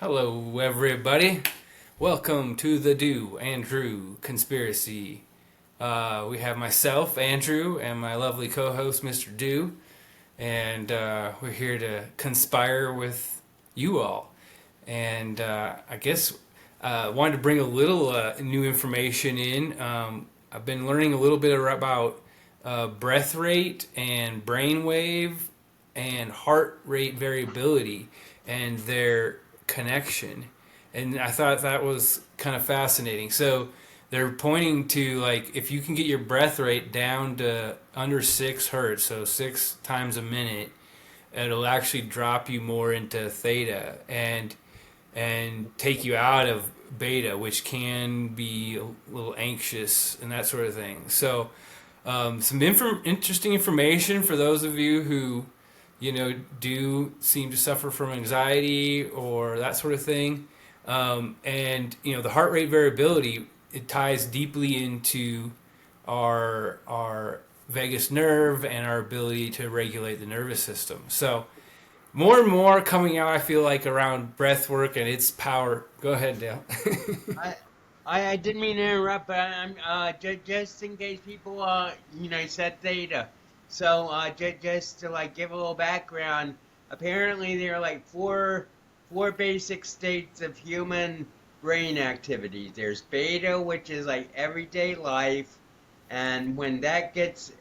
Hello, everybody. Welcome to the Do Andrew Conspiracy. We have myself, Andrew, and my lovely co-host, Mr. Do, and we're here to conspire with you all. And I guess wanted to bring a little new information in. I've been learning a little bit about breath rate and brainwave and heart rate variability and their connection. And I thought that was kind of fascinating. So they're pointing to, like, if you can get your breath rate down to under 6 hertz, so 6 times a minute, it'll actually drop you more into theta and take you out of beta, which can be a little anxious and that sort of thing. So some interesting information for those of you who do seem to suffer from anxiety or that sort of thing. And the heart rate variability, it ties deeply into our vagus nerve and our ability to regulate the nervous system. So more and more coming out, I feel like, around breath work and its power. Go ahead, Dale. I, I didn't mean to interrupt, but I'm just in case people said theta. So just to like give a little background, apparently there are like four basic states of human brain activity. There's beta, which is like everyday life, and when that gets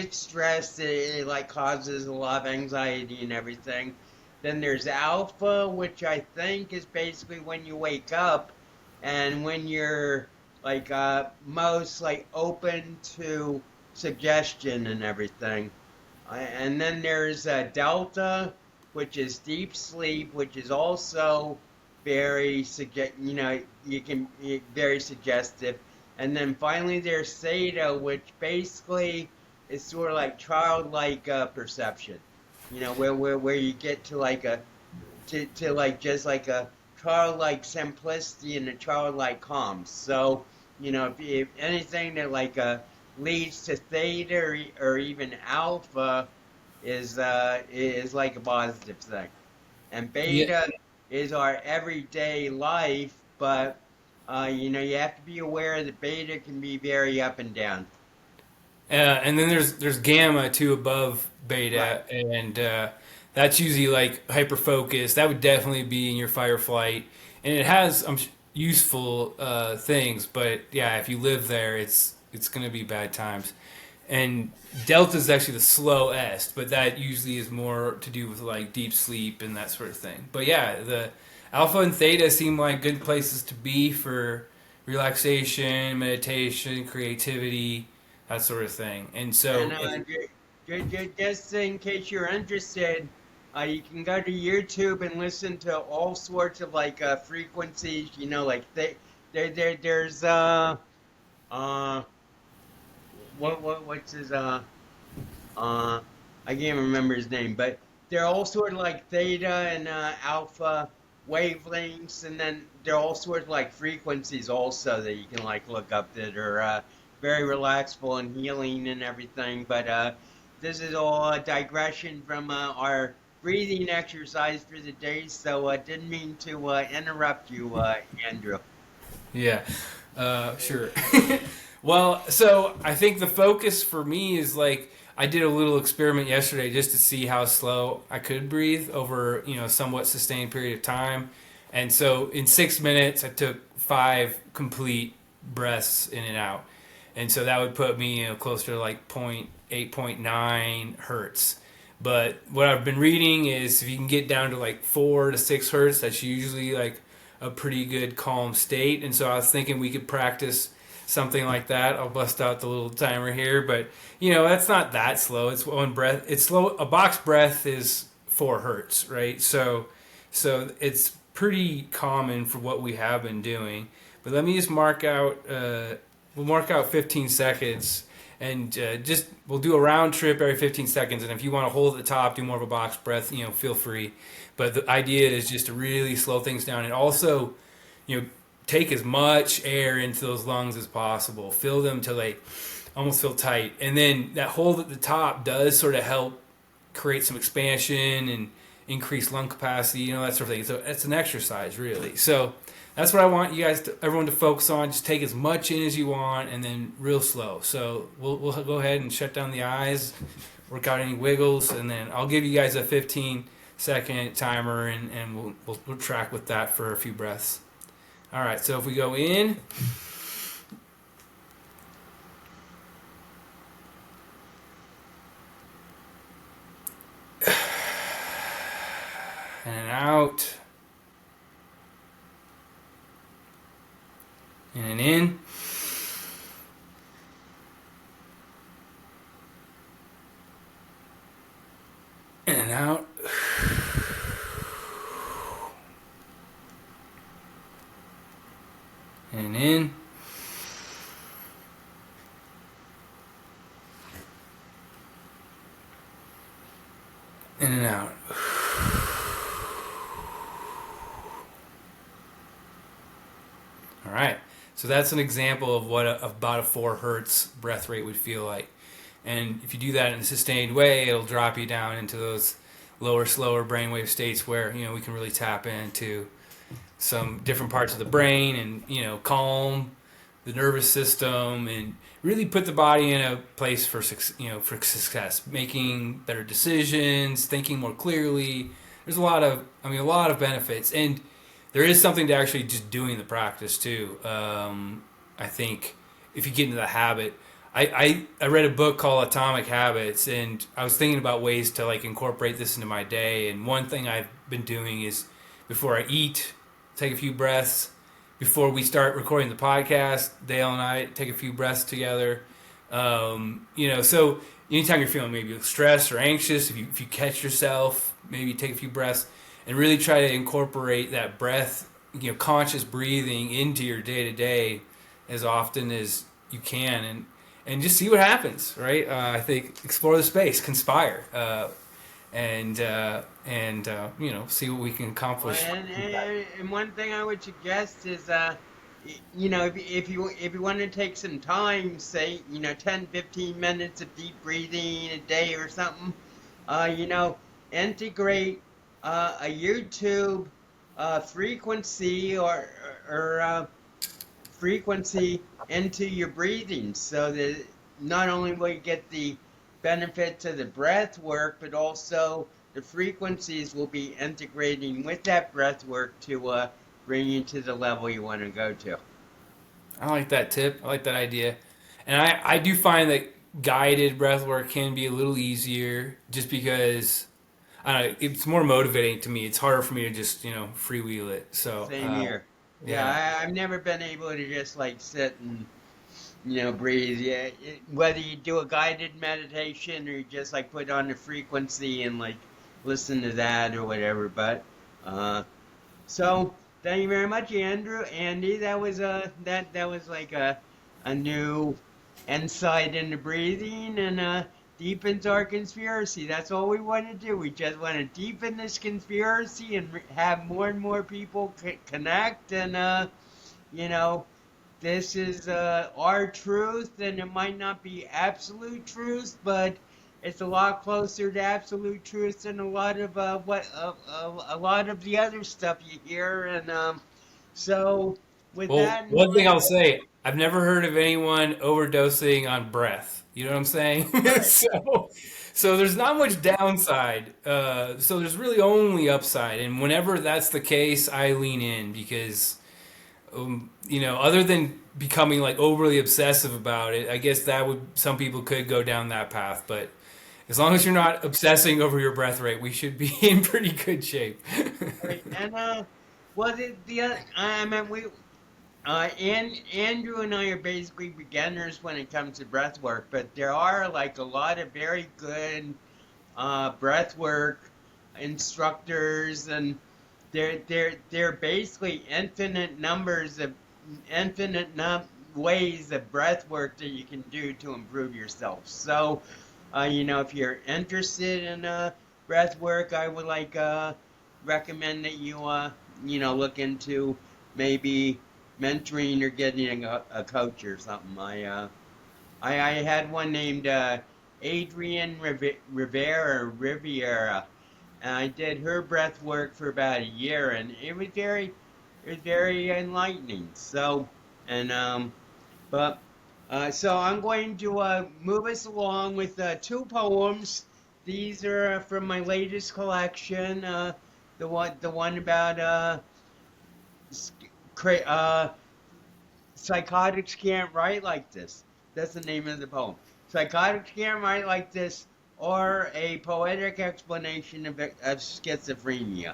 stressed, it like causes a lot of anxiety and everything. Then there's alpha, which I think is basically when you wake up and when you're like most like open to suggestion and everything. And then there's delta, which is deep sleep, which is also very suggestive. And then finally there's theta, which basically is sort of like childlike perception. Where you get to like to like just like a childlike simplicity and a childlike calm. So, if anything that like leads to theta or even alpha is like a positive thing, and Yeah. beta is our everyday life, but you have to be aware that beta can be very up and down. And then there's gamma too above Right. beta, and that's usually like hyper focus. That would definitely be in your fight or flight, and it has useful things. But yeah, if you live there, it's going to be bad times. And delta is actually the slowest, but that usually is more to do with like deep sleep and that sort of thing. But yeah, the alpha and theta seem like good places to be for relaxation, meditation, creativity, that sort of thing. And And so, just in case you're interested, you can go to YouTube and listen to all sorts of like frequencies. Like there's uh what's his uh I can't remember his name, but they're all sort of like theta and alpha wavelengths, and then they're all sort of like frequencies also that you can like look up that are very relaxful and healing and everything. But this is all a digression from our breathing exercise for the day, so I didn't mean to interrupt you, Andrew. yeah, sure. Well, so I think the focus for me is like I did a little experiment yesterday just to see how slow I could breathe over somewhat sustained period of time, and so in 6 minutes I took 5 complete breaths in and out, and so that would put me closer to like point 8, point 9 hertz. But what I've been reading is if you can get down to like 4 to 6 hertz, that's usually like a pretty good calm state. And so I was thinking we could practice something like that. I'll bust out the little timer here, but that's not that slow. It's one breath. It's slow. A box breath is 4 hertz, right? So it's pretty common for what we have been doing. But let me just mark out. We'll mark out 15 seconds, and just we'll do a round trip every 15 seconds. And if you want to hold at the top, do more of a box breath, feel free. But the idea is just to really slow things down, and also, you know, take as much air into those lungs as possible. Fill them till they almost feel tight, and then that hold at the top does sort of help create some expansion increase lung capacity, that sort of thing. So it's an exercise, really. So that's what I want you guys, everyone to focus on. Just take as much in as you want, and then real slow. So we'll go ahead and shut down the eyes, work out any wiggles, and then I'll give you guys a 15-second timer, and we'll track with that for a few breaths. All right. So if we go in. And out. And in. And out. And in. And out. All right. So that's an example of what about a 4 hertz breath rate would feel like. And if you do that in a sustained way, it'll drop you down into those lower, slower brainwave states where, we can really tap into some different parts of the brain and, calm the nervous system and really put the body in a place for success, making better decisions, thinking more clearly. There's a lot of benefits. And there is something to actually just doing the practice too. I think if you get into the habit, I read a book called Atomic Habits, and I was thinking about ways to incorporate this into my day. And one thing I've been doing is before I eat, take a few breaths. Before we start recording the podcast, Dale and I take a few breaths together. So anytime you're feeling maybe stressed or anxious, if you catch yourself, maybe take a few breaths and really try to incorporate that breath, conscious breathing into your day-to-day as often as you can, and just see what happens, right? I think explore the space, conspire, and see what we can accomplish. And one thing I would suggest is, if you want to take some time, say, 10, 15 minutes of deep breathing a day or something, integrate a YouTube frequency or frequency into your breathing, so that not only will you get the benefits of the breath work, but also the frequencies will be integrating with that breath work to bring you to the level you want to go to. I like that tip. I like that idea. And I do find that guided breath work can be a little easier just because I don't know, it's more motivating to me. It's harder for me to just, freewheel it. So, Same here. Yeah, yeah. I've never been able to just sit and breathe. Yeah, whether you do a guided meditation or you just put on the frequency and listen to that or whatever. But so thank you very much, Andy. That was that was a new insight into breathing and deepens our conspiracy. That's all we want to do. We just want to deepen this conspiracy and have more and more people connect and this is our truth, and it might not be absolute truth, but it's a lot closer to absolute truth than a lot of a lot of the other stuff you hear. And so, with Well, that in one thing mind, I'll say, I've never heard of anyone overdosing on breath. You know what I'm saying? right? So there's not much downside. So there's really only upside. And whenever that's the case, I lean in because other than becoming overly obsessive about it, I guess some people could go down that path. But as long as you're not obsessing over your breath rate, we should be in pretty good shape. Right. And well, the other, I mean, and Andrew and I are basically beginners when it comes to breath work, but there are a lot of very good breath work instructors, and they're basically infinite ways of breath work that you can do to improve yourself. So, if you're interested in breath work, I would recommend that you look into maybe mentoring or getting a coach or something. I had one named Adrian Riviera, and I did her breath work for about a year, and it was very enlightening. So, and but so I'm going to move us along with two poems. These are from my latest collection. The one about psychotics can't write like this. That's the name of the poem. Psychotics can't write like this, or a poetic explanation of schizophrenia.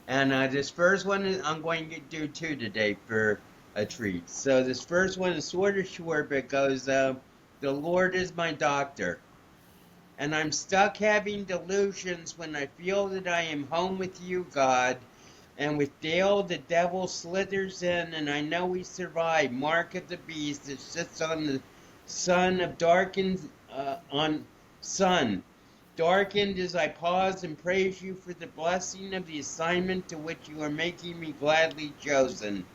And this first one I'm going to do two today for a treat. So this first one is sort of short, but it goes, the Lord is my doctor. And I'm stuck having delusions when I feel that I am home with you, God. And with Dale, the devil slithers in, and I know we survive. Mark of the beast that sits on the sun of darkened, on sun. Darkened as I pause and praise you for the blessing of the assignment to which you are making me gladly chosen.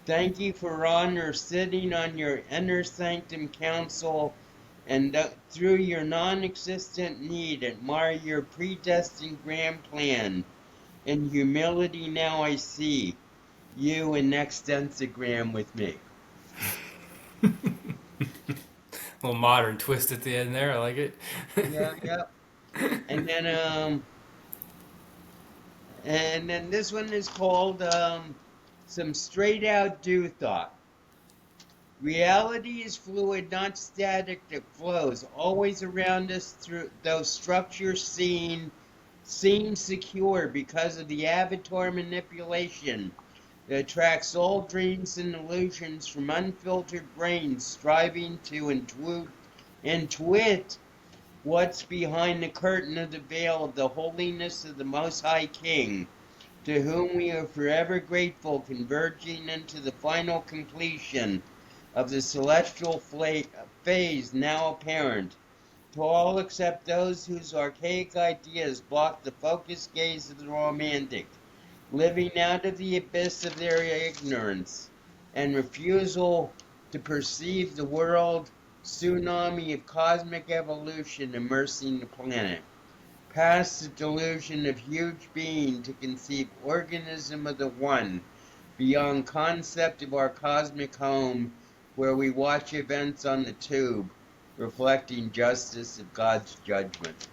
Thank you for honor sitting on your inner sanctum council, and through your non-existent need admire your predestined grand plan. In humility now I see you in next Instagram with me. Little modern twist at the end there. I like it. Yeah, yeah. And then this one is called some straight out do thought. Reality is fluid, not static, that flows always around us through those structures seem secure because of the avatar manipulation that attracts all dreams and illusions from unfiltered brains striving to intuit what's behind the curtain of the veil of the holiness of the Most High King, to whom we are forever grateful, converging into the final completion of the celestial phase now apparent, to all except those whose archaic ideas block the focused gaze of the romantic, living out of the abyss of their ignorance and refusal to perceive the world tsunami of cosmic evolution immersing the planet. Past the delusion of huge being to conceive organism of the one, beyond concept of our cosmic home, where we watch events on the tube, reflecting justice of God's judgment.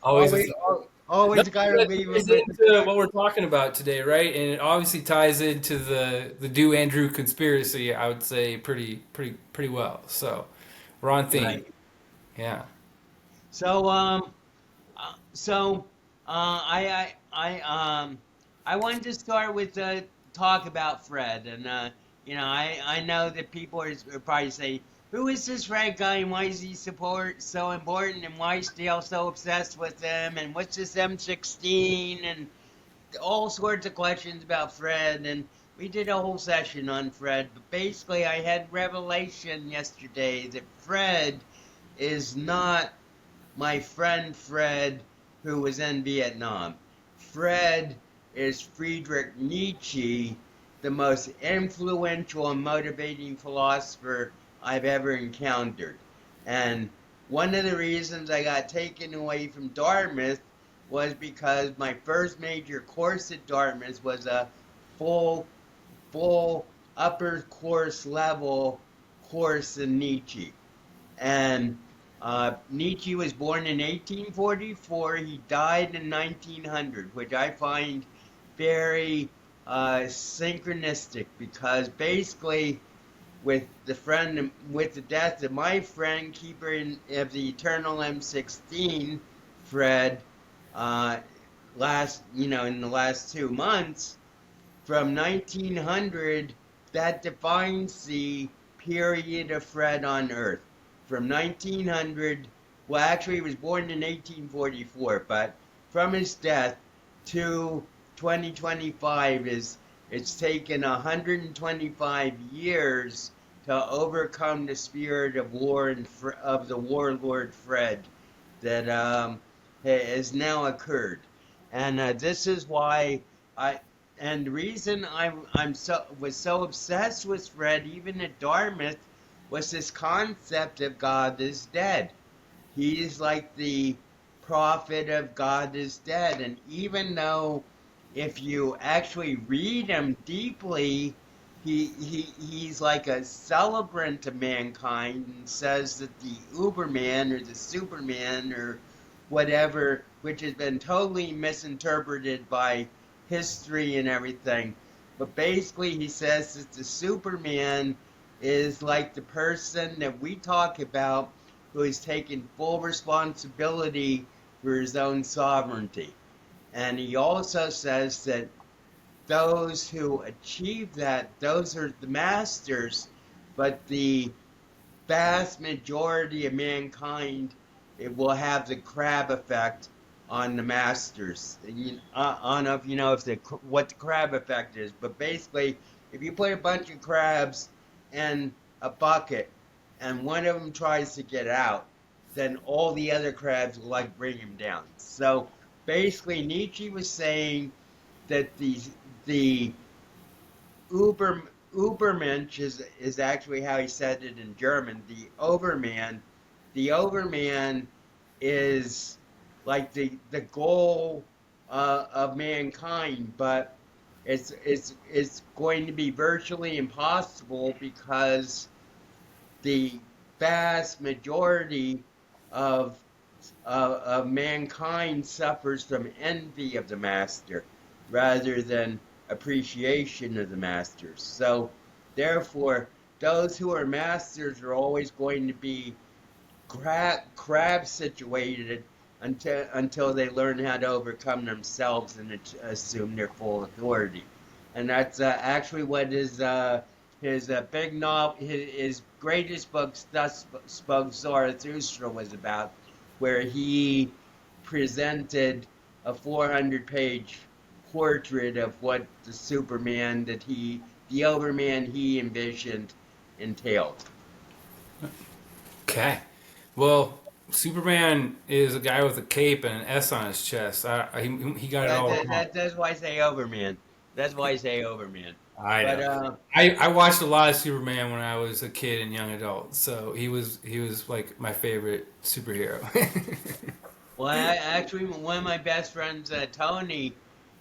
Always always, no, always gotta that leave them ties with the into truth. what we're talking about today, right? And it obviously ties into the Do Andrew conspiracy. I would say pretty well. So we're on theme. Right. Yeah. So, so I wanted to start with talk about Fred, and I know that people are probably say, who is this Fred guy, and why is he so important, and why is Dale so obsessed with him, and what's this M16, and all sorts of questions about Fred, and we did a whole session on Fred. But basically, I had revelation yesterday that Fred is not my friend Fred, who was in Vietnam. Fred is Friedrich Nietzsche, the most influential and motivating philosopher I've ever encountered. And one of the reasons I got taken away from Dartmouth was because my first major course at Dartmouth was a full, full upper course level course in Nietzsche. And Nietzsche was born in 1844. He died in 1900, which I find very synchronistic, because basically, with the death of my friend, keeper of the eternal M16, Fred, in the last 2 months, from 1900, that defines the period of Fred on Earth. From 1900, well, actually, he was born in 1844, but from his death to 2025 it's taken 125 years to overcome the spirit of war and of the warlord Fred that has now occurred, and this is why I and the reason was so obsessed with Fred, even at Dartmouth, was this concept of God is dead. He is like the prophet of God is dead. And even though if you actually read him deeply, he's like a celebrant of mankind and says that the Uberman or the Superman or whatever, which has been totally misinterpreted by history and everything. But basically, he says that the Superman is like the person that we talk about who is taking full responsibility for his own sovereignty. And he also says that those who achieve that, those are the masters, but the vast majority of mankind, it will have the crab effect on the masters. On if you know if the what the crab effect is, but basically, if you put a bunch of crabs in a bucket and one of them tries to get out, then all the other crabs will like bring him down. So basically, Nietzsche was saying that the Uber Ubermensch is actually how he said it in German. The Overman is like the goal of mankind, but it's going to be virtually impossible because the vast majority of of mankind suffers from envy of the master rather than appreciation of the masters. So, therefore, those who are masters are always going to be crab situated until they learn how to overcome themselves and assume their full authority. And that's actually what his big novel, his greatest book, Thus Spoke Zarathustra, was about, where he presented a 400-page portrait of what the Superman the Overman he envisioned entailed. Okay. Well, Superman is a guy with a cape and an S on his chest. He got it all wrong. That's why I say Overman. That's why I say Overman. I But know. I watched a lot of Superman when I was a kid and young adult, so he was like my favorite superhero. well, actually, one of my best friends, Tony,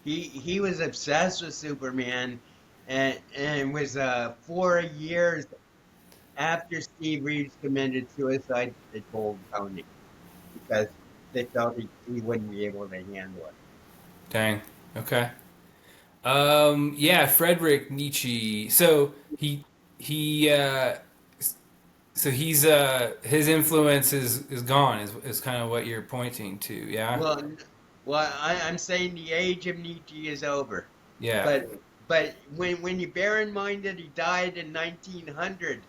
he was obsessed with Superman, and was 4 years after Steve Reeves committed suicide. They told Tony because they felt he wouldn't be able to handle it. Dang. Okay. Yeah, Friedrich Nietzsche. He he's his influence is gone is kind of what you're pointing to. Yeah. Well, I'm saying the age of Nietzsche is over. Yeah. But when you bear in mind that he died in 1900,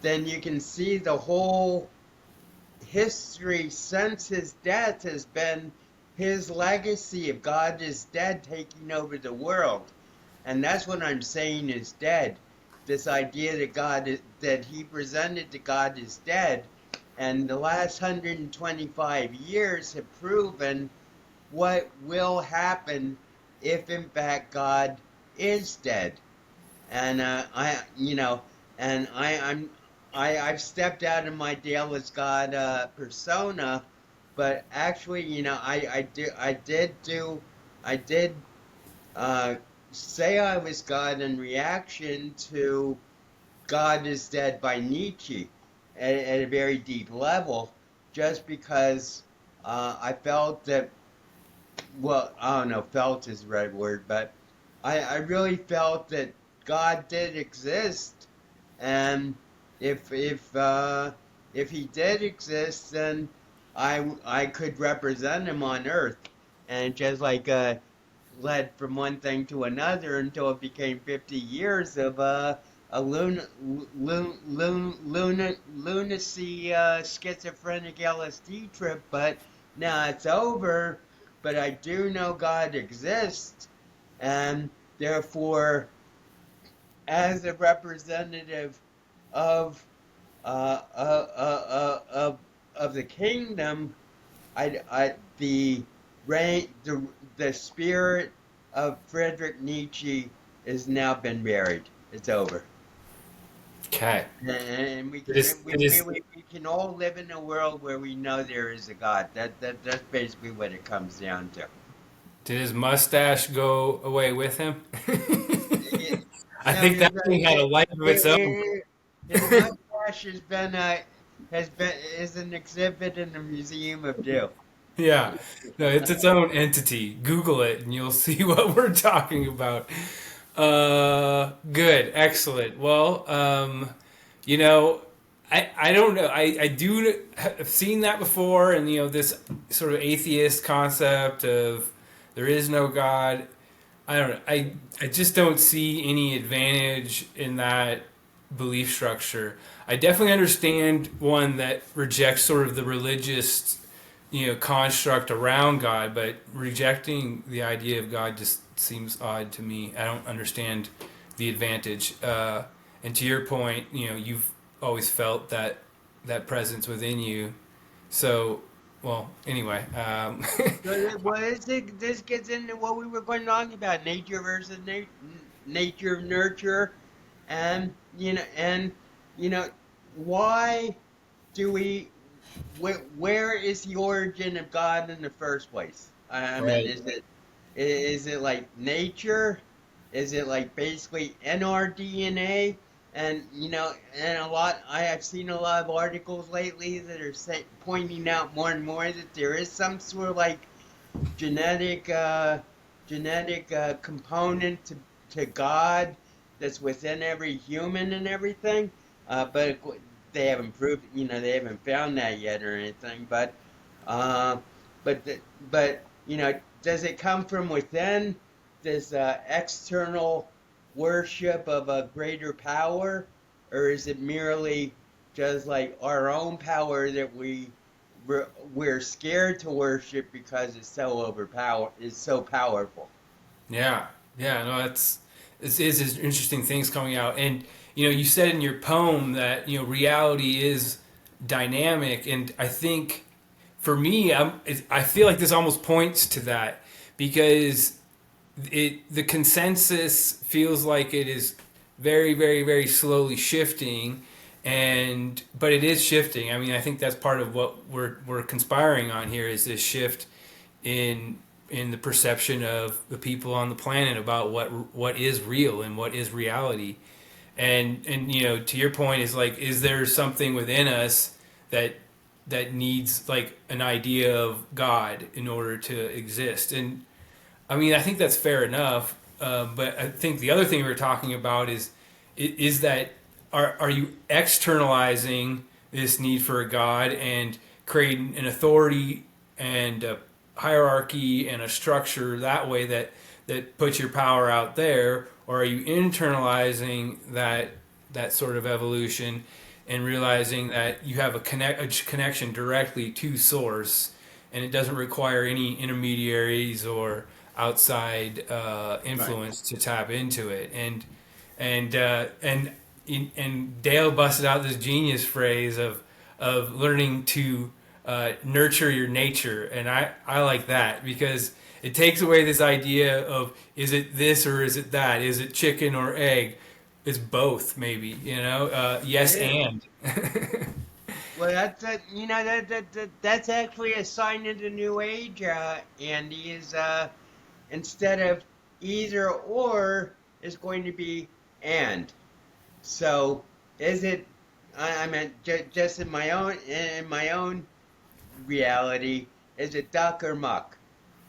then you can see the whole history since his death has been his legacy of God is dead taking over the world. And that's what I'm saying is dead. This idea that that he presented to God is dead. And the last 125 years have proven what will happen if in fact God is dead. And I've stepped out of my Dale as God persona, but actually, I did uh, say I was God in reaction to God is Dead by Nietzsche at a very deep level, just because I felt that, well, I don't know, felt is the right word, but I really felt that God did exist, and if if uh, if he did exist, then I could represent him on Earth, and just like led from one thing to another until it became 50 years of a lunacy, schizophrenic LSD trip. But now it's over. But I do know God exists, and therefore, as a representative of of the kingdom, the the spirit of Friedrich Nietzsche has now been buried. It's over. Okay. And we It can is. It is. we can all live in a world where we know there is a God. That's basically what it comes down to. Did his mustache go away with him? It, I no, think that thing had a life of its own. his mustache has been is an exhibit in the Museum of Do. Yeah. No, it's its own entity. Google it and you'll see what we're talking about. Good. Excellent. Well, you know, I don't know. I do have seen that before, and this sort of atheist concept of there is no God. I don't know. I just don't see any advantage in that belief structure. I definitely understand one that rejects sort of the religious, construct around God, but rejecting the idea of God just seems odd to me. I don't understand the advantage. And to your point, you've always felt that presence within you. So, well, anyway, This gets into what we were going to talk about: nature versus nature, nurture, and you know why do we? Where is the origin of God in the first place? I mean, right. is it like nature? Is it like basically in our DNA? And and I have seen a lot of articles lately that are pointing out more and more that there is some sort of like genetic component to God that's within every human and everything. But they haven't proved, they haven't found that yet or anything. Uh, but does it come from within this external worship of a greater power, or is it merely just like our own power that we're scared to worship because it's so powerful? Yeah, yeah, no, this is interesting things coming out, and you said in your poem that reality is dynamic, and I think for me, I feel like this almost points to that because the consensus feels like it is very, very, very slowly shifting, and but it is shifting. I mean, I think that's part of what we're conspiring on here is this shift in the perception of the people on the planet about what is real and what is reality. And to your point is like, is there something within us that needs like an idea of God in order to exist? And I mean, I think that's fair enough. But I think the other thing we were talking about is that are you externalizing this need for a God and creating an authority and a hierarchy and a structure that way that puts your power out there, or are you internalizing that sort of evolution and realizing that you have a connection directly to source, and it doesn't require any intermediaries or outside Right. influence to tap into it. And and Dale busted out this genius phrase of learning to nurture your nature, and I like that because it takes away this idea of is it this or is it that, is it chicken or egg. It's both, maybe, It yes is. and Well, that's actually a sign of the new age, Andy. Is instead of either or is going to be and. So is it? I meant just in my own reality. Is it duck or muck?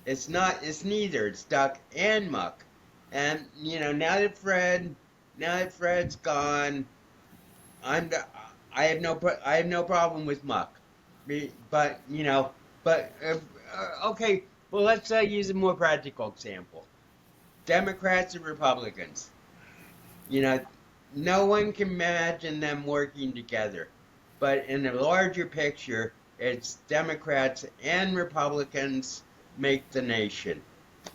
It's not. It's neither. It's duck and muck. And now that Fred's gone, I'm the, I have no problem with muck. But okay. Well, let's use a more practical example. Democrats and Republicans. You know, no one can imagine them working together. But in the larger picture, it's Democrats and Republicans make the nation.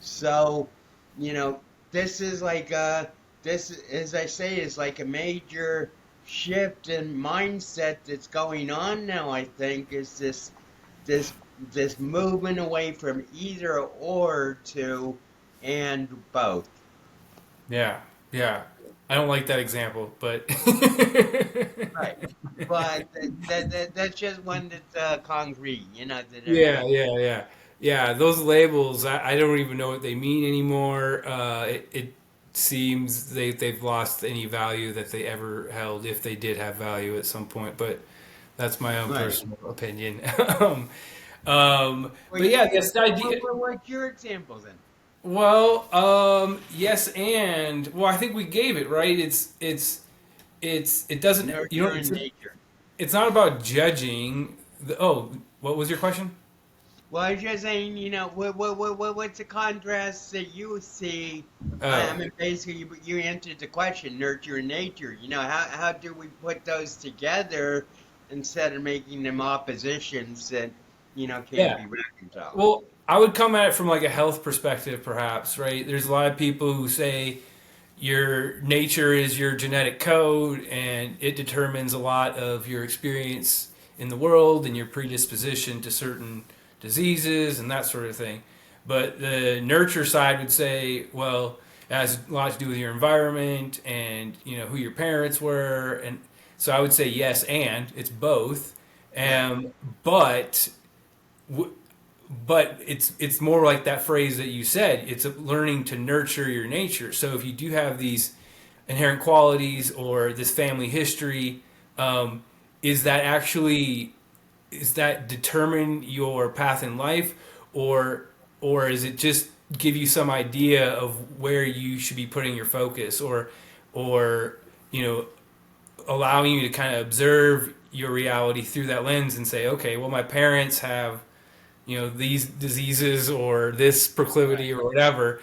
So, you know, this is like this, as I say, is like a major shift in mindset that's going on now. I think is this this movement away from either or to and both. yeah, yeah. I don't like that example, but Right. But that's just one that's concrete, that yeah, everybody. yeah, yeah, yeah. Those labels, I don't even know what they mean anymore. It seems they've lost any value that they ever held, if they did have value at some point. But that's my own Right. personal opinion. Well, But yeah, this idea. what's your example then? Well, yes, and well, I think we gave it right. It doesn't, you Nurture know, and nature. it's not about judging. Oh, what was your question? Well, I was just saying, what's the contrast that you see? I Oh, mean, basically, you answered the question, nurture and nature. How do we put those together instead of making them oppositions that, can't yeah. be reconciled? Well, I would come at it from like a health perspective, perhaps, right? There's a lot of people who say your nature is your genetic code and it determines a lot of your experience in the world and your predisposition to certain diseases and that sort of thing. But the nurture side would say, well, it has a lot to do with your environment and who your parents were, and so I would say yes, and it's both. Right. Um, but w- but it's more like that phrase that you said. It's learning to nurture your nature. So if you do have these inherent qualities or this family history, um, is that actually is that determine your path in life, or is it just give you some idea of where you should be putting your focus, or you know allowing you to kind of observe your reality through that lens and say, okay, well, my parents have these diseases or this Right. proclivity or whatever.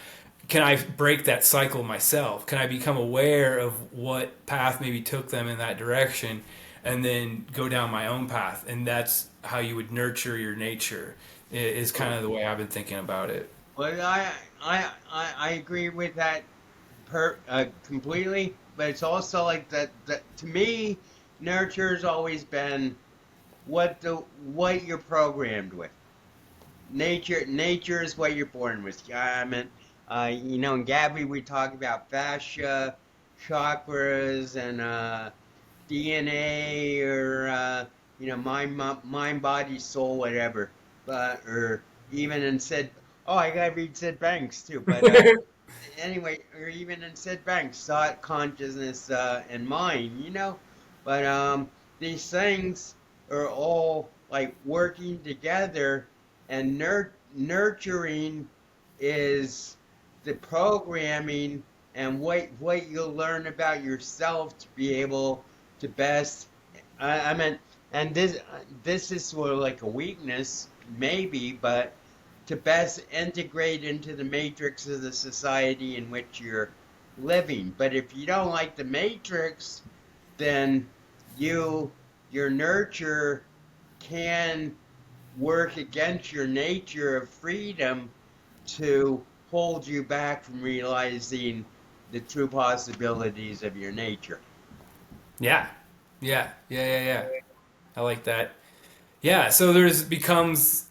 Can I break that cycle myself? Can I become aware of what path maybe took them in that direction and then go down my own path? And that's how you would nurture your nature, is kind Well, of the way I've been thinking about it. well, I agree with that completely, but it's also like that to me, nurture has always been what you're programmed with. Nature is what you're born with. I mean, in Gabby we talk about fascia, chakras, and DNA, or mind, body, soul, whatever. But or even in Sid. Oh, I gotta read Sid Banks too. But anyway, or even in Sid Banks, thought, consciousness, and mind. But these things are all like working together, and nurturing is the programming and what you'll learn about yourself to be able to best. I mean, and this is sort of like a weakness, maybe, but to best integrate into the matrix of the society in which you're living. But if you don't like the matrix, then your nurture can work against your nature of freedom to hold you back from realizing the true possibilities of your nature. Yeah, yeah, yeah, yeah, yeah. I like that. Yeah, so there's becomes,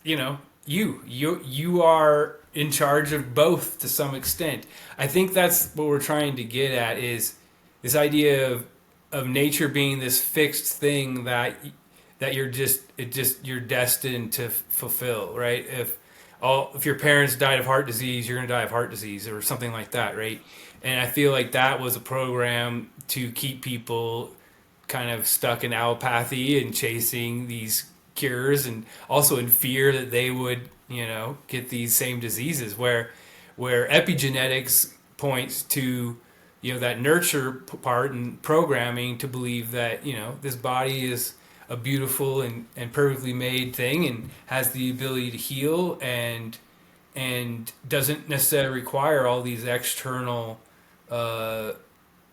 you are in charge of both to some extent. I think that's what we're trying to get at, is this idea of nature being this fixed thing that you're destined to fulfill, right? If your parents died of heart disease, you're going to die of heart disease or something like that, right? And I feel like that was a program to keep people kind of stuck in allopathy and chasing these cures, and also in fear that they would get these same diseases, where epigenetics points to that nurture part and programming to believe that this body is a beautiful and perfectly made thing and has the ability to heal, and doesn't necessarily require all these external uh,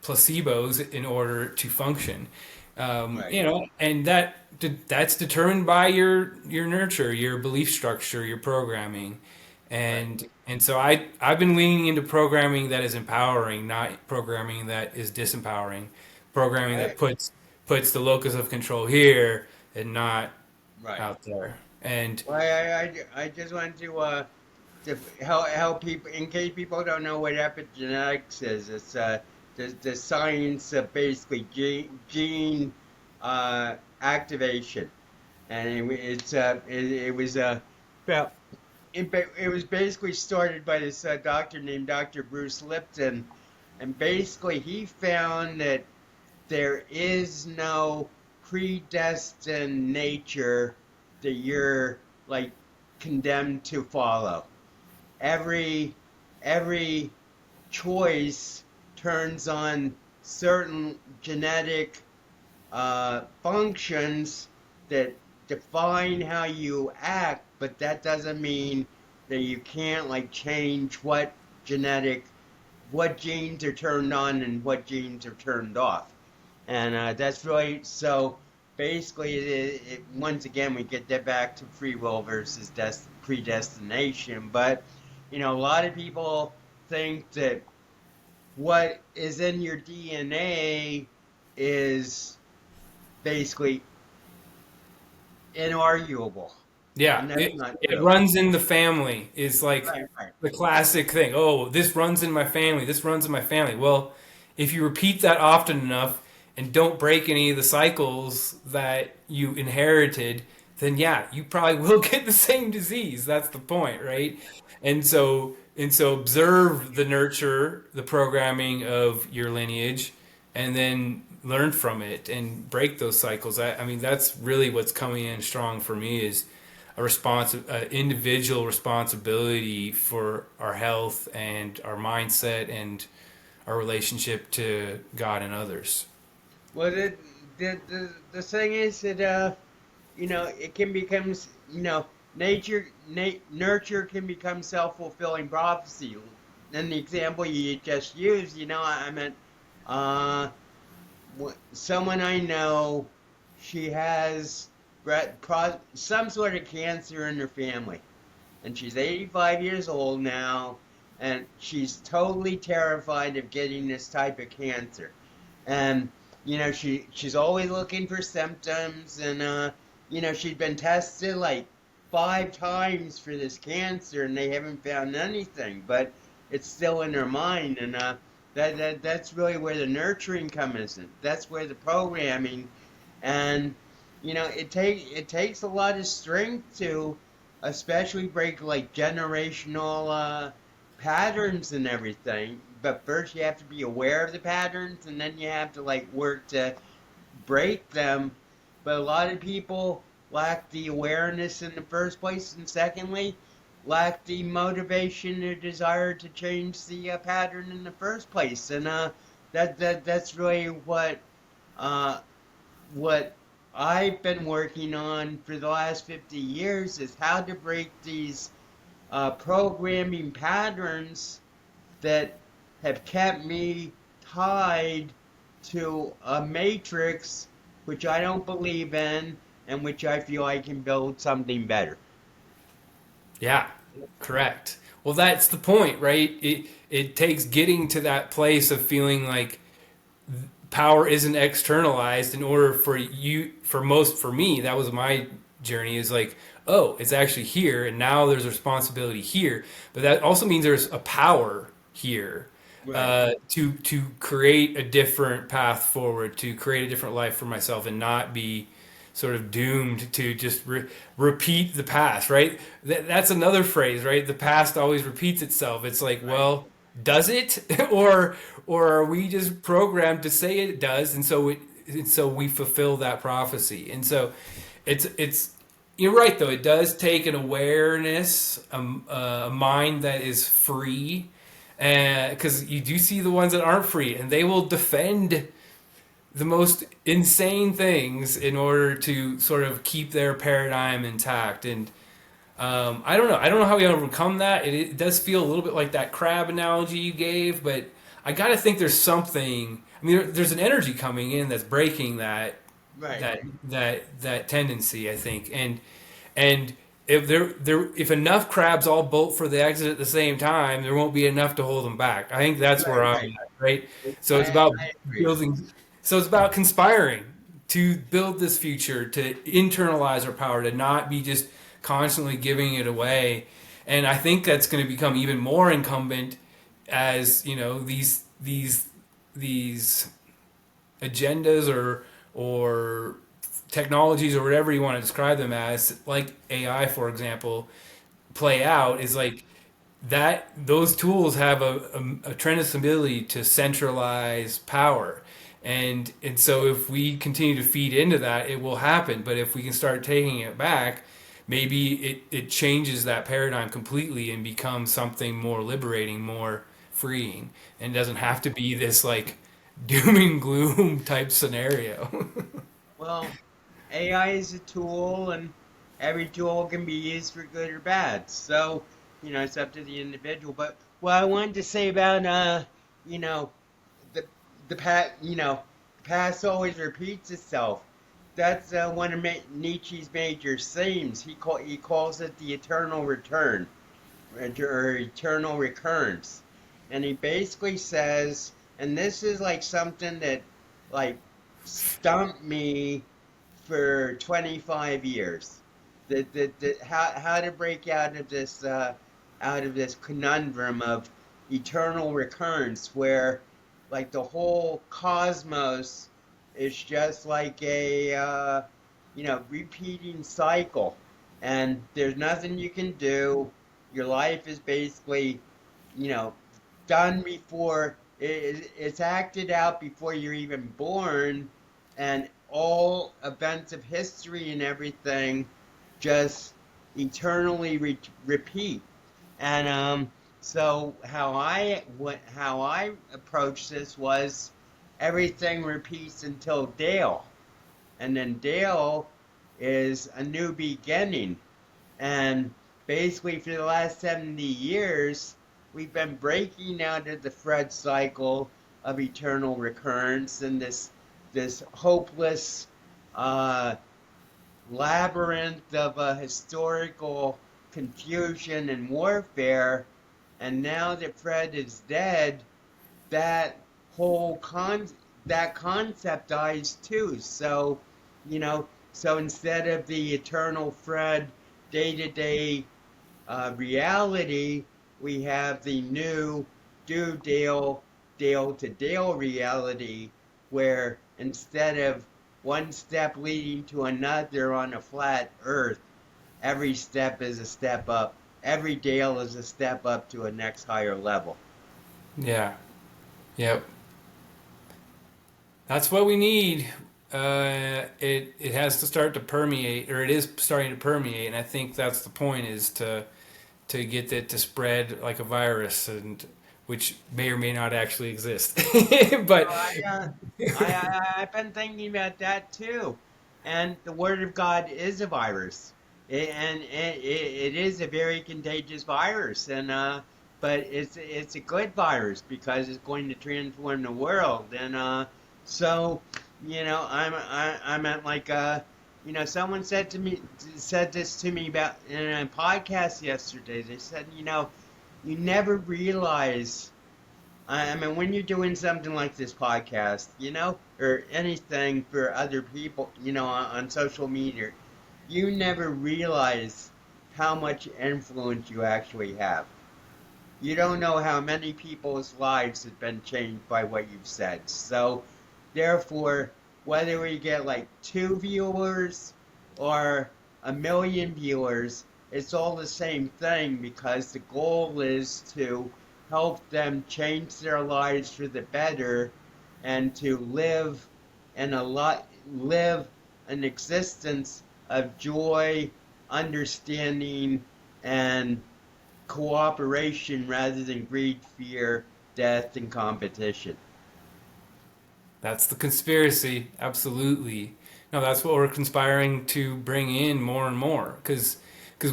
placebos in order to function. Right. And that's determined by your nurture, your belief structure, your programming, Right. and so I've been leaning into programming that is empowering, not programming that is disempowering, programming that Right. puts the locus of control here and not Right. out there. And Well, I just wanted to help people in case people don't know what epigenetics is. It's the science of basically gene activation, and it was well, it was basically started by this doctor named Dr. Bruce Lipton, and basically he found that there is no predestined nature that you're like condemned to follow. Every every choice turns on certain genetic functions that define how you act, but that doesn't mean that you can't like change what genes are turned on and what genes are turned off. And that's really so. Basically, once again we get that back to free will versus predestination. But a lot of people think that what is in your DNA is basically inarguable, Yeah, and that's not it true. runs in the family is like Right, right, the classic thing. Oh, this runs in my family. This runs in my family. Well, if you repeat that often enough and don't break any of the cycles that you inherited, then yeah, you probably will get the same disease. That's the point, right? And so observe the nurture, the programming of your lineage, and then learn from it and break those cycles. I mean, that's really what's coming in strong for me is individual responsibility for our health and our mindset and our relationship to God and others. well, the thing is that it can become, nurture can become self-fulfilling prophecy. And the example you just used, I meant uh, someone I know, she has some sort of cancer in her family, and she's 85 years old now, and she's totally terrified of getting this type of cancer. And she's always looking for symptoms, and she's been tested like 5 times for this cancer, and they haven't found anything, but it's still in her mind. And that's really where the nurturing comes in. That's where the programming, and it takes a lot of strength to especially break like generational patterns and everything. But first you have to be aware of the patterns, and then you have to like work to break them. But a lot of people lack the awareness in the first place, and secondly, lack the motivation or desire to change the pattern in the first place. And that's really uh, what I've been working on for the last 50 years is how to break these programming patterns that have kept me tied to a matrix which I don't believe in and which I feel I can build something better. Yeah, correct. Well, that's the point, right? It takes getting to that place of feeling like power isn't externalized in order for me that was my journey is like, oh, it's actually here and now there's a responsibility here, but that also means there's a power here Right. to create a different path forward, to create a different life for myself and not be sort of doomed to just repeat the past, right? That's another phrase, right? The past always repeats itself. It's like, Right. well, does it? Or are we just programmed to say it does, and so we fulfill that prophecy. And so it's you're right though. It does take an awareness, a mind that is free, because you do see the ones that aren't free, and they will defend the most insane things in order to sort of keep their paradigm intact. And I don't know. I don't know how we overcome that. It does feel a little bit like that crab analogy you gave, but I got to think there's something. I mean, there's an energy coming in that's breaking that Right. that that tendency. I think, and if enough crabs all bolt for the exit at the same time, there won't be enough to hold them back. I think that's where Right. I'm Right. at. Right. So it's I about I agree. building. So it's about conspiring to build this future, to internalize our power, to not be just constantly giving it away. And I think that's going to become even more incumbent as these these agendas or technologies or whatever you want to describe them as, like AI, for example, play out is like that those tools have a tremendous ability to centralize power. And so if we continue to feed into that, it will happen. But if we can start taking it back, maybe it changes that paradigm completely and becomes something more liberating, more freeing, and doesn't have to be this like doom and gloom type scenario. Well, AI is a tool, and every tool can be used for good or bad. So, it's up to the individual. But what I wanted to say about, you know, the the past always repeats itself. That's one of Nietzsche's major themes. He calls it the eternal return or eternal recurrence, and he basically says, and this is like something that like stumped me for 25 years. How to break out of this conundrum of eternal recurrence, where like the whole cosmos is just like a repeating cycle, and there's nothing you can do. Your life is basically you know done before it's acted out before you're even born, and all events of history and everything just eternally repeat. And so how I approached this was everything repeats until Dale, and then Dale is a new beginning. And basically, for the last 70 years, we've been breaking out of the Fred cycle of eternal recurrence and this hopeless uh, labyrinth of historical confusion and warfare. And now that Fred is dead, that whole that concept dies too. So, so instead of the eternal Fred day-to-day reality, we have the new do Dale to Dale reality, where instead of one step leading to another on a flat earth, every step is a step up. Every Dale is a step up to a next higher level. Yeah. Yep. That's what we need. It has to start to permeate, or it is starting to permeate, and I think that's the point: is to get it to spread like a virus, and which may or may not actually exist. But I've been thinking about that too. And the Word of God is a virus. It is a very contagious virus. And but it's a good virus because it's going to transform the world. And so, I'm at like someone said this to me about in a podcast yesterday. They said, you never realize, I mean, when you're doing something like this podcast, or anything for other people, on social media, you never realize how much influence you actually have. You don't know how many people's lives have been changed by what you've said. So, therefore, whether we get like 2 viewers or 1 million viewers, it's all the same thing, because the goal is to help them change their lives for the better, and to live an existence of joy, understanding, and cooperation rather than greed, fear, death, and competition. that's the conspiracy, absolutely. No, that's what we're conspiring to bring in more and more, because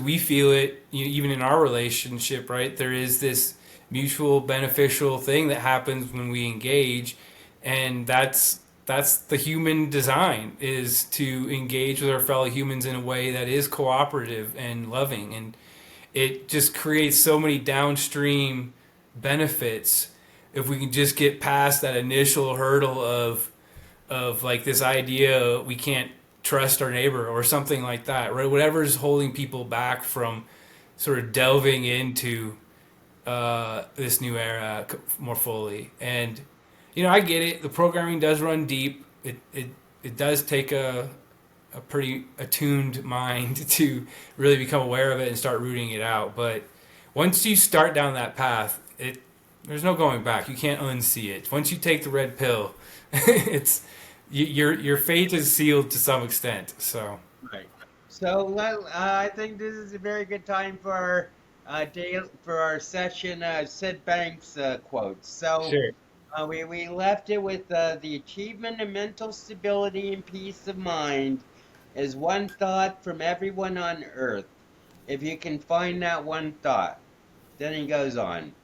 we feel it, even in our relationship, right? There is this mutual beneficial thing that happens when we engage, and that's the human design, is to engage with our fellow humans in a way that is cooperative and loving, and it just creates so many downstream benefits if we can just get past that initial hurdle of like this idea we can't trust our neighbor or something like that, right? Whatever's holding people back from sort of delving into this new era more fully. And I get it. The programming does run deep. It does take a pretty attuned mind to really become aware of it and start rooting it out. But once you start down that path, there's no going back. You can't unsee it. Once you take the red pill, it's your fate is sealed to some extent. So Right. So I think this is a very good time for our for our session Sid Banks quotes. So sure. we left it with the achievement of mental stability and peace of mind is one thought from everyone on earth. If you can find that one thought, then he goes on.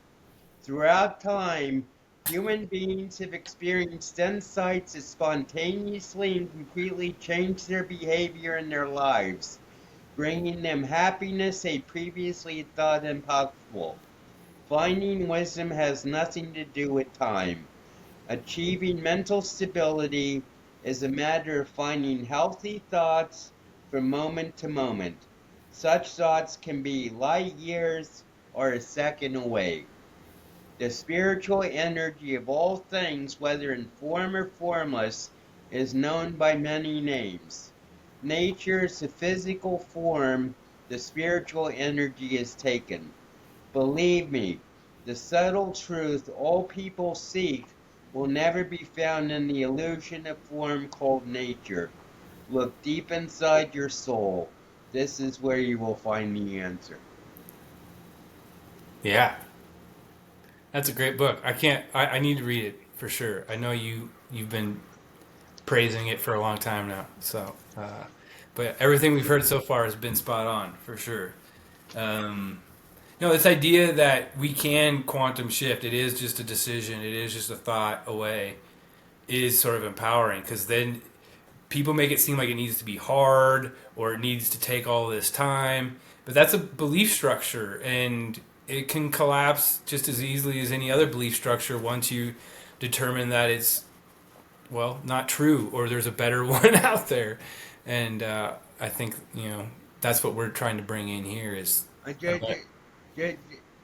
Throughout time, human beings have experienced insights that spontaneously and completely change their behavior and their lives, bringing them happiness they previously thought impossible. Finding wisdom has nothing to do with time. Achieving mental stability is a matter of finding healthy thoughts from moment to moment. Such thoughts can be light years or a second away. The spiritual energy of all things, whether in form or formless, is known by many names. Nature is the physical form the spiritual energy is taken. Believe me, the subtle truth all people seek will never be found in the illusion of form called nature. Look deep inside your soul. This is where you will find the answer. Yeah, that's a great book. I can't. I need to read it for sure. I know you've been praising it for a long time now. So, but everything we've heard so far has been spot on for sure. Um, no, this idea that we can quantum shift, it is just a decision, it is just a thought away, is sort of empowering because then people make it seem like it needs to be hard or it needs to take all this time. But that's a belief structure and it can collapse just as easily as any other belief structure once you determine that it's, well, not true or there's a better one out there. And I think, that's what we're trying to bring in here is. I just, just,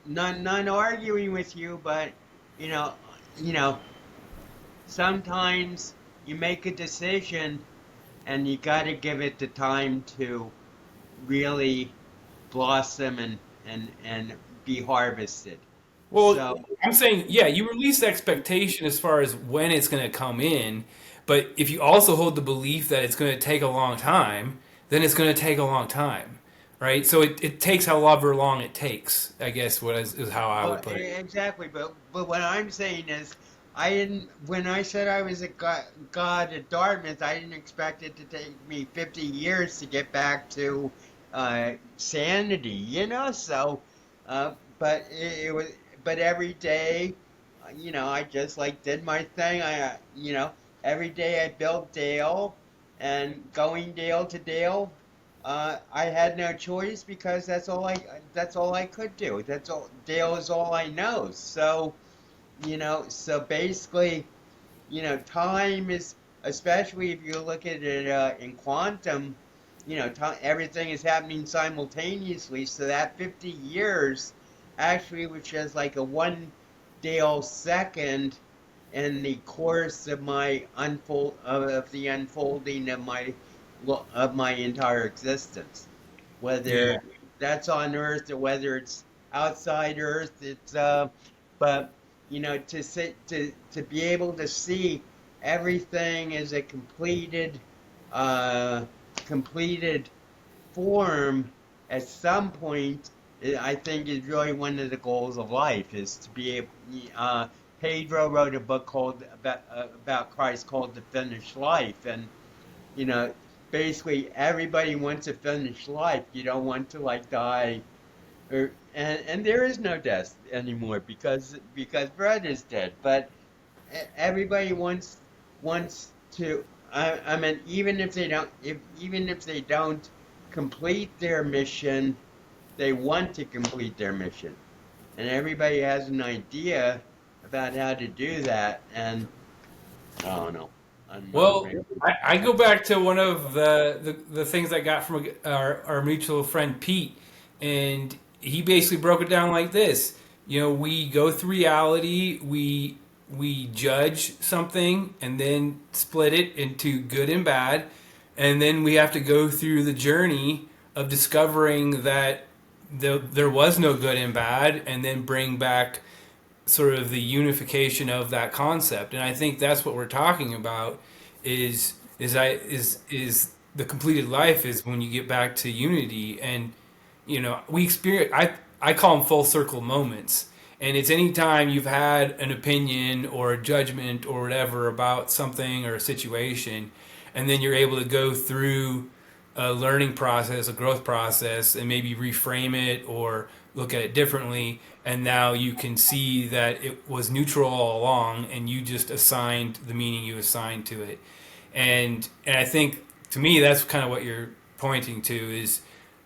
not arguing with you, but you know, you know, sometimes you make a decision and you got to give it the time to really blossom and be harvested. Well, So, I'm saying, yeah, you release expectation as far as when it's going to come in, but if you also hold the belief that it's going to take a long time, then it's going to take a long time, right? So it takes however long it takes, I guess, is how I would put it. exactly. But what I'm saying is, I didn't. When I said I was a god at Dartmouth, I didn't expect it to take me 50 years to get back to sanity. So, uh, but it was. But every day, I just like did my thing. Every day I built Dale, and going Dale to Dale. I had no choice because that's all I could do. That's all. Dale is all I know. So basically, time is, especially if you look at it in quantum, everything is happening simultaneously. So that 50 years actually was just like a one Dale second in the course of my of the unfolding of my entire existence, Yeah. whether that's on Earth or whether it's outside Earth. But to be able to see everything as a uh, completed form at some point, I think is really one of the goals of life is to be able. Pedro wrote a book called about Christ called The Finished Life, and you know, basically everybody wants a finished life. You don't want to like die, and there is no death anymore because bread is dead. But everybody wants to. I mean, even if they don't complete their mission, they want to complete their mission, and everybody has an idea about how to do that. And I don't know. I'm Well, rambling. I go back to one of the things I got from our mutual friend Pete, and he basically broke it down like this. We go through reality, we we judge something and then split it into good and bad, and then we have to go through the journey of discovering that there was no good and bad, and then bring back sort of the unification of that concept. And I think that's what we're talking about is the completed life is when you get back to unity. And we experience, I call them full circle moments. And it's anytime you've had an opinion or a judgment or whatever about something or a situation, and then you're able to go through a learning process, a growth process, and maybe reframe it or look at it differently. And now you can see that it was neutral all along, and you just assigned the meaning you assigned to it. And I think, to me, that's kind of what you're pointing to, is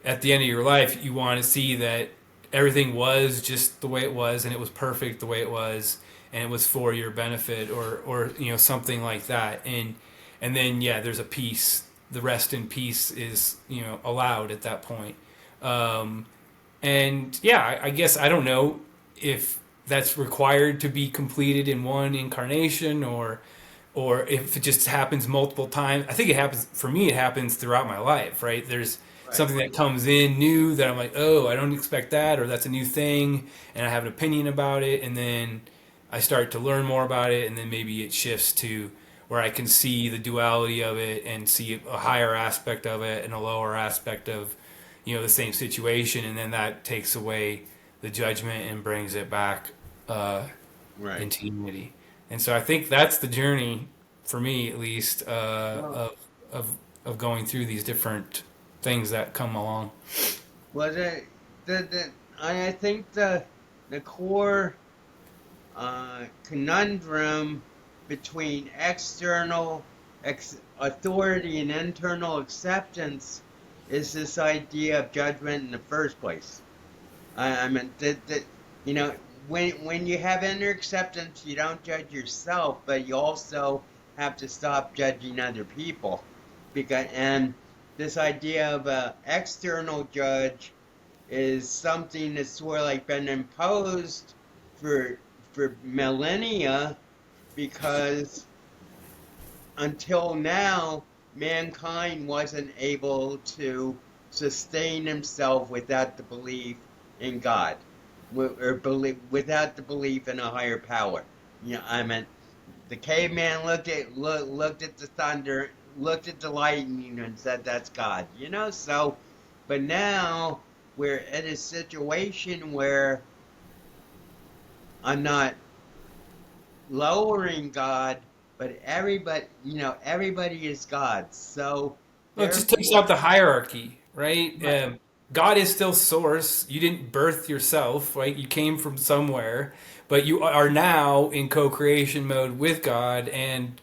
at the end of your life, you want to see that everything was just the way it was, and it was perfect the way it was, and it was for your benefit, or something like that. And then, yeah, there's a peace. The rest in peace is allowed at that point. And yeah, I guess I don't know if that's required to be completed in one incarnation, or if it just happens multiple times. I think it happens for me. It happens throughout my life, right? There's Right. something that comes in new that I'm like, oh, I don't expect that, or that's a new thing, and I have an opinion about it, and then I start to learn more about it, and then maybe it shifts to where I can see the duality of it and see a higher aspect of it and a lower aspect of the same situation, and then that takes away the judgment and brings it back Right. into unity. And so I think that's the journey for me, at least, Well, of going through these different things that come along. well, I think the core conundrum between external authority and internal acceptance is this idea of judgment in the first place. I mean, you know, when you have inner acceptance, you don't judge yourself, but you also have to stop judging other people, and this idea of a external judge is something that's sort of like been imposed for millennia, because until now mankind wasn't able to sustain himself without the belief in God, or without the belief in a higher power. I mean, the caveman looked at the thunder, looked at the lightning, and said, "That's God." So, but now we're in a situation where I'm not lowering God, but everybody is God. So Well, it just takes therefore, out the hierarchy, right? right, God is still source. You didn't birth yourself, right? You came from somewhere, but you are now in co-creation mode with God, and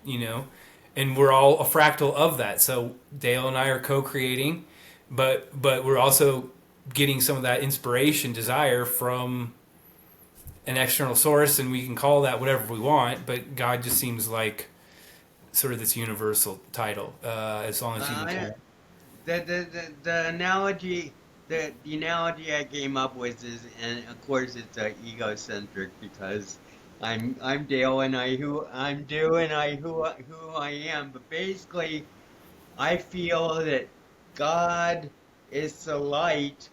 we're all a fractal of that. So Dale and I are co-creating, but we're also getting some of that inspiration, desire from an external source, and we can call that whatever we want. But God just seems like sort of this universal title, as long as you can. I, the analogy, the analogy I came up with is, and of course it's egocentric, because I'm Dale, and I'm Do, and who I am. But basically, I feel that God is the light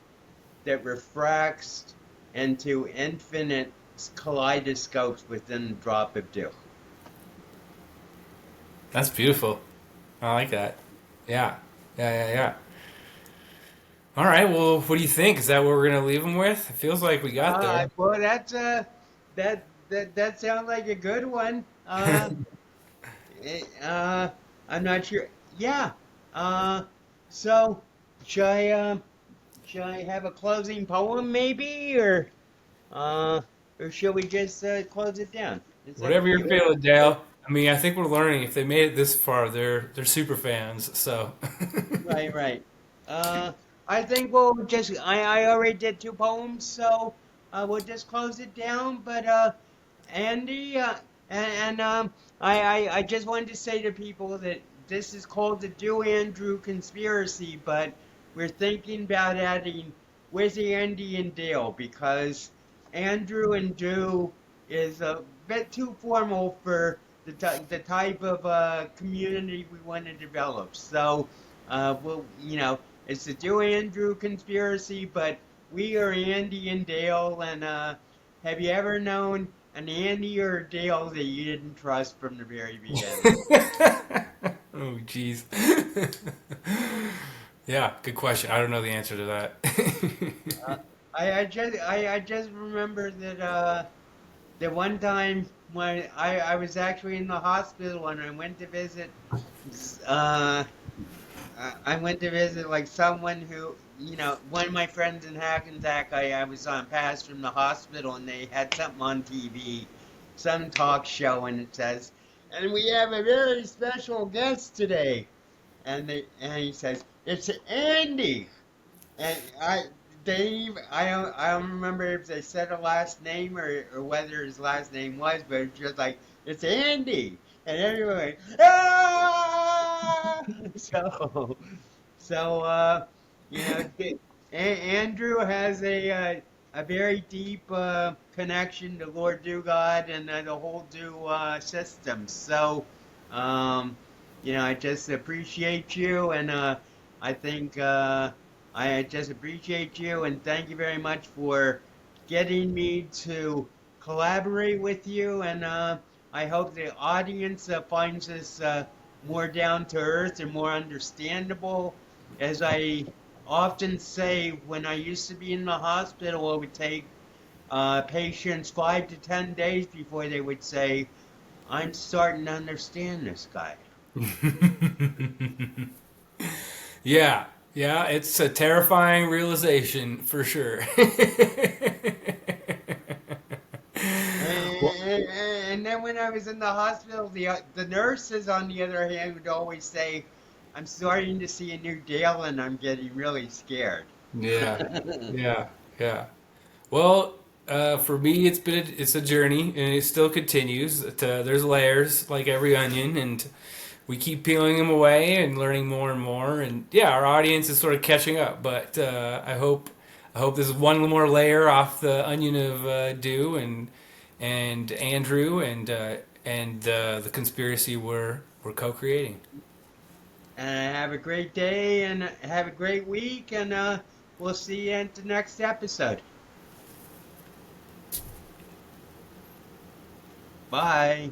that refracts into infinite kaleidoscopes within a drop of dew. That's beautiful. I like that. Yeah. Yeah, yeah, yeah. All right. Well, what do you think? Is that what we're going to leave them with? It feels like we got there. Well, that sounds like a good one. Eh, uh, I'm not sure. Yeah. Uh, so should I uh, should I have a closing poem, maybe, uh, or should we just close it down? Is that Whatever up to you're you? feeling, Dale. I mean, I think we're learning. If they made it this far, they're super fans. So, Right, right. Uh, I think we'll just. I already did two poems, so we'll just close it down. But Andy, I just wanted to say to people that this is called the Do Andrew Conspiracy, but we're thinking about adding with Andy and Dale, because Andrew and Do is bit too formal for the type of community we want to develop. So, it's the Joe Andrew conspiracy, but we are Andy and Dale. And have you ever known an Andy or a Dale that you didn't trust from the very beginning? Oh, jeez. Yeah, good question. I don't know the answer to that. Uh, I just remember that the one time when I was actually in the hospital and I went to visit uh I went to visit like someone who, one of my friends in Hackensack. I was on pass from the hospital and they had something on TV, some talk show, and it says, and we have a very special guest today. And he says, it's Andy. And I don't remember if they said a last name or whether his last name was, but it's just like, it's Andy. And everyone went, ah! So, Andrew has a very deep connection to Lord Do God and the whole Do system. So, um, I just appreciate you, and I think I just appreciate you, and thank you very much for getting me to collaborate with you. And I hope the audience finds this more down to earth and more understandable. As I often say, when I used to be in the hospital, it would take patients 5 to 10 days before they would say, I'm starting to understand this guy. Yeah, yeah, it's a terrifying realization for sure. Well, And then when I was in the hospital, the nurses, on the other hand, would always say, I'm starting to see a new Dale and I'm getting really scared. yeah, yeah, yeah. Well, for me, it's a journey, and it still continues. There's layers like every onion, and we keep peeling them away and learning more and more. And yeah, our audience is sort of catching up. But I hope this is one more layer off the onion of Dew and Andrew and the conspiracy we're co-creating. And have a great day and have a great week, and we'll see you at the next episode. Bye.